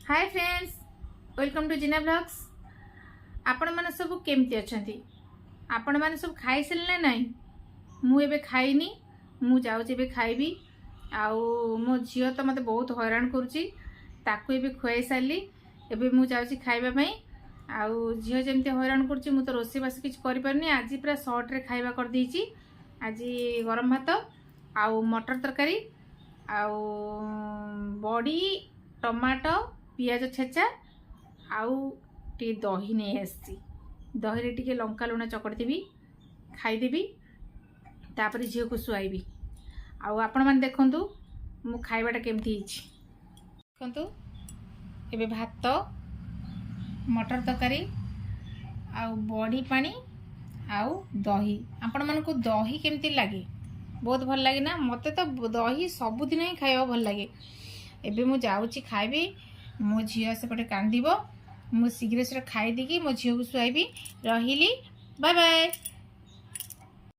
Hi friends, welcome to Jina blogs. आपण माने सब केमती अछंती? आपण माने सब खाई सल्ले नाही? मु एबे खाइनी, मु जाउची एबे खाइबी। आउ मो झियो तो मते बहुत हैरान करूची, ताकू एबे खुआई सारली। एबे मु जाउची खाइबा पई। आउ झियो जेमते हैरान करूची, मु तो रोसे बास किछ करि परनी। आज पूरा शॉर्ट रे खाइबा कर देची। आज गरम भात आउ मटर तरकारी आउ बड़ी टमाटो पियाज छेचा आउ टे दही नहीं आसी। दही रे टिके लंका लुण चकड़देवी, खाईदेवी, तापर झील को शुआईबी। आउ आपण मैंने देखंतु मु खाइबाटा केमती हिची। देखंतु एबे भात मटर तरकारी आउ बड़ी पानी आउ दही। आपण मन को दही केमती लागे? बहुत भल लगे ना? मते तो दही सबुदिन ही खाइबा भल लगे। एबे मु जाउची खाइबी। मो झियो सेपटे कांदिबो, मु शीघ्र से खाई देकी मो झियो को शुआईबी। रहिली, बाय बाय।